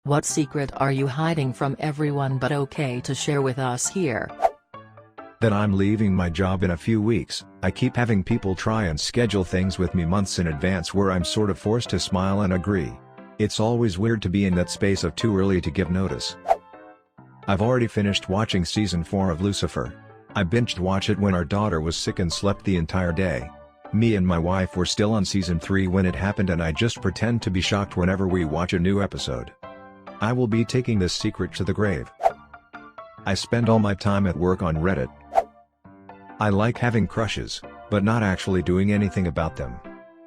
What secret are you hiding from everyone but okay to share with us here? That I'm leaving my job in a few weeks. I keep having people try and schedule things with me months in advance where I'm sort of forced to smile and agree. It's always weird to be in that space of too early to give notice. I've already finished watching season 4 of Lucifer. I binged watched it when our daughter was sick and slept the entire day. Me and my wife were still on season 3 when it happened, and I just pretend to be shocked whenever we watch a new episode. I will be taking this secret to the grave. I spend all my time at work on Reddit. I like having crushes, but not actually doing anything about them.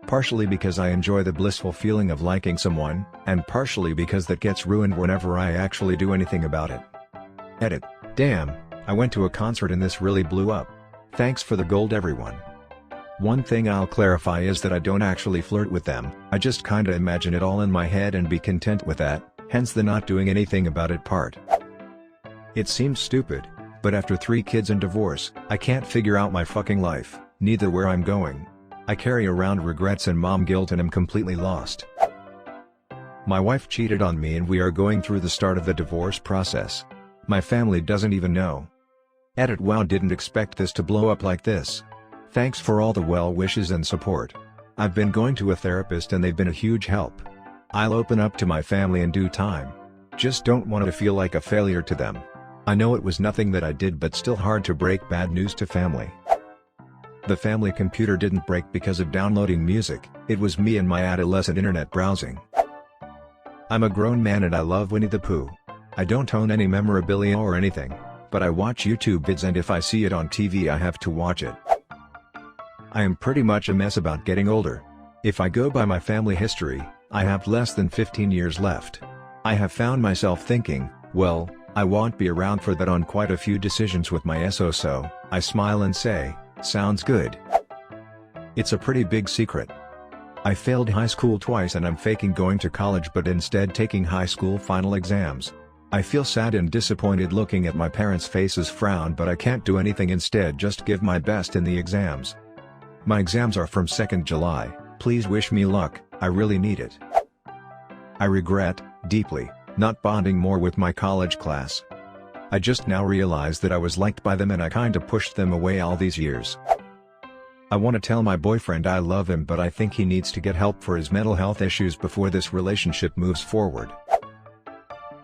Partially because I enjoy the blissful feeling of liking someone, and partially because that gets ruined whenever I actually do anything about it. Edit. Damn, I went to a concert and this really blew up. Thanks for the gold, everyone. One thing I'll clarify is that I don't actually flirt with them, I just kinda imagine it all in my head and be content with that, hence the not doing anything about it part. It seems stupid, but after 3 kids and divorce, I can't figure out my fucking life, neither where I'm going. I carry around regrets and mom guilt and am completely lost. My wife cheated on me and we are going through the start of the divorce process. My family doesn't even know. Edit. Wow, didn't expect this to blow up like this. Thanks for all the well wishes and support. I've been going to a therapist and they've been a huge help. I'll open up to my family in due time. Just don't want to feel like a failure to them. I know it was nothing that I did, but still hard to break bad news to family. The family computer didn't break because of downloading music, it was me and my adolescent internet browsing. I'm a grown man and I love Winnie the Pooh. I don't own any memorabilia or anything, but I watch YouTube vids and if I see it on TV I have to watch it. I am pretty much a mess about getting older. If I go by my family history, I have less than 15 years left. I have found myself thinking, well, I won't be around for that on quite a few decisions with my SO, so I smile and say, sounds good. It's a pretty big secret. I failed high school twice and I'm faking going to college but instead taking high school final exams. I feel sad and disappointed looking at my parents' faces frown, but I can't do anything, instead just give my best in the exams. My exams are from 2nd July, please wish me luck, I really need it. I regret, deeply, not bonding more with my college class. I just now realized that I was liked by them and I kinda pushed them away all these years. I wanna tell my boyfriend I love him, but I think he needs to get help for his mental health issues before this relationship moves forward.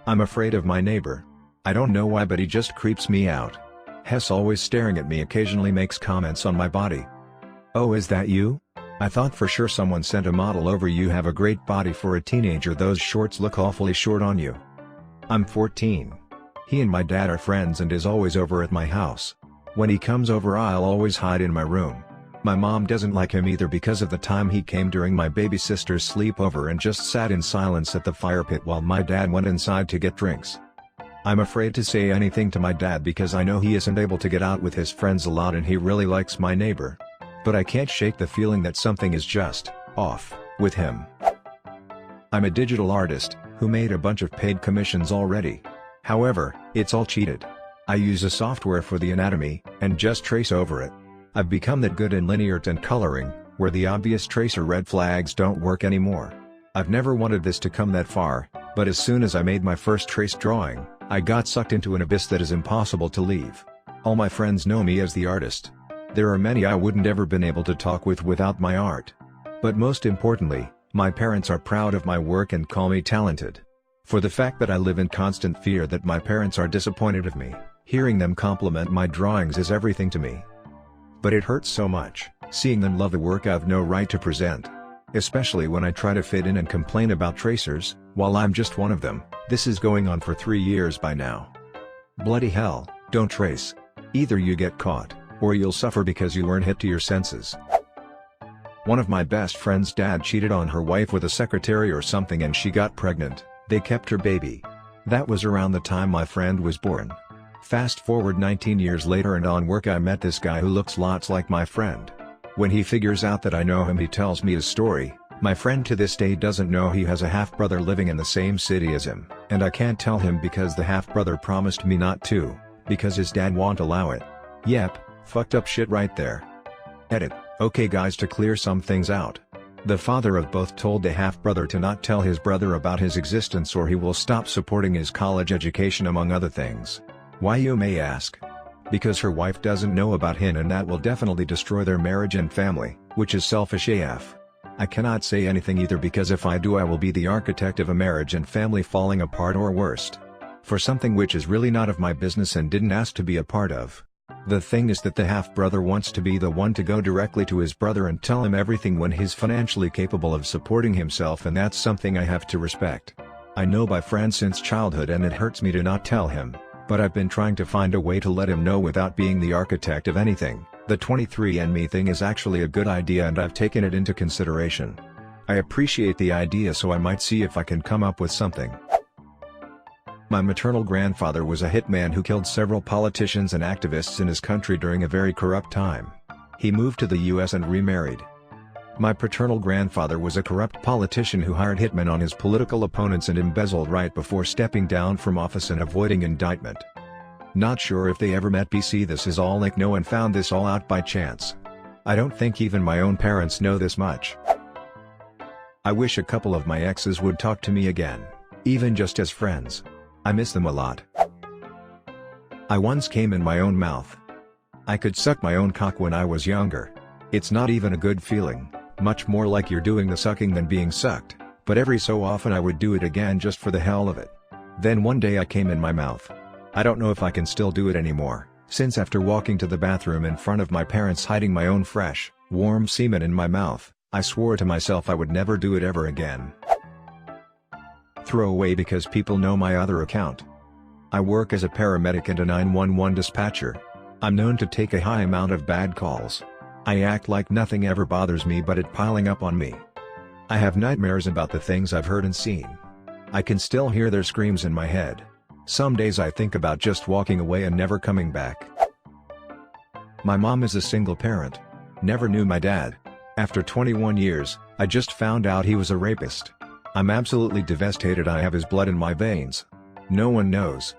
I'm afraid of my neighbor. I don't know why, but he just creeps me out. Hess always staring at me, occasionally makes comments on my body. Oh, is that you? I thought for sure someone sent a model over. You have a great body for a teenager, those shorts look awfully short on you. I'm 14. He and my dad are friends and is always over at my house. When he comes over I'll always hide in my room. My mom doesn't like him either because of the time he came during my baby sister's sleepover and just sat in silence at the fire pit while my dad went inside to get drinks. I'm afraid to say anything to my dad because I know he isn't able to get out with his friends a lot and he really likes my neighbor. But I can't shake the feeling that something is just off with him. I'm a digital artist who made a bunch of paid commissions already. However, it's all cheated. I use a software for the anatomy and just trace over it. I've become that good in linear and coloring, where the obvious tracer red flags don't work anymore. I've never wanted this to come that far, but as soon as I made my first trace drawing, I got sucked into an abyss that is impossible to leave. All my friends know me as the artist. There are many I wouldn't ever been able to talk with without my art. But most importantly, my parents are proud of my work and call me talented. For the fact that I live in constant fear that my parents are disappointed of me, hearing them compliment my drawings is everything to me. But it hurts so much, seeing them love the work I've no right to present. Especially when I try to fit in and complain about tracers, while I'm just one of them. This is going on for 3 years by now. Bloody hell, don't trace. Either you get caught, or you'll suffer because you weren't hip to your senses. One of my best friend's dad cheated on her wife with a secretary or something and she got pregnant. They kept her baby. That was around the time my friend was born. Fast forward 19 years later and on work I met this guy who looks lots like my friend. When he figures out that I know him he tells me his story. My friend to this day doesn't know he has a half-brother living in the same city as him, and I can't tell him because the half-brother promised me not to, because his dad won't allow it. Yep, fucked up shit right there. Edit. Okay guys, to clear some things out. The father of both told the half-brother to not tell his brother about his existence or he will stop supporting his college education among other things. Why, you may ask? Because her wife doesn't know about him and that will definitely destroy their marriage and family, which is selfish AF. I cannot say anything either because if I do I will be the architect of a marriage and family falling apart or worst. For something which is really not of my business and didn't ask to be a part of. The thing is that the half-brother wants to be the one to go directly to his brother and tell him everything when he's financially capable of supporting himself, and that's something I have to respect. I know by friends since childhood and it hurts me to not tell him, but I've been trying to find a way to let him know without being the architect of anything. The 23andMe thing is actually a good idea and I've taken it into consideration. I appreciate the idea, so I might see if I can come up with something. My maternal grandfather was a hitman who killed several politicians and activists in his country during a very corrupt time. He moved to the US and remarried. My paternal grandfather was a corrupt politician who hired hitmen on his political opponents and embezzled right before stepping down from office and avoiding indictment. Not sure if they ever met. BC. This is all like no one found this all out by chance. I don't think even my own parents know this much. I wish a couple of my exes would talk to me again, even just as friends. I miss them a lot. I once came in my own mouth. I could suck my own cock when I was younger. It's not even a good feeling, much more like you're doing the sucking than being sucked, but every so often I would do it again just for the hell of it. Then one day I came in my mouth. I don't know if I can still do it anymore, since after walking to the bathroom in front of my parents hiding my own fresh, warm semen in my mouth, I swore to myself I would never do it ever again. Throw away because people know my other account. I work as a paramedic and a 911 dispatcher. I'm known to take a high amount of bad calls. I act like nothing ever bothers me, but it piling up on me. I have nightmares about the things I've heard and seen. I can still hear their screams in my head. Some days I think about just walking away and never coming back. My mom is a single parent. Never knew my dad. After 21 years, I just found out he was a rapist. I'm absolutely devastated. I have his blood in my veins. No one knows,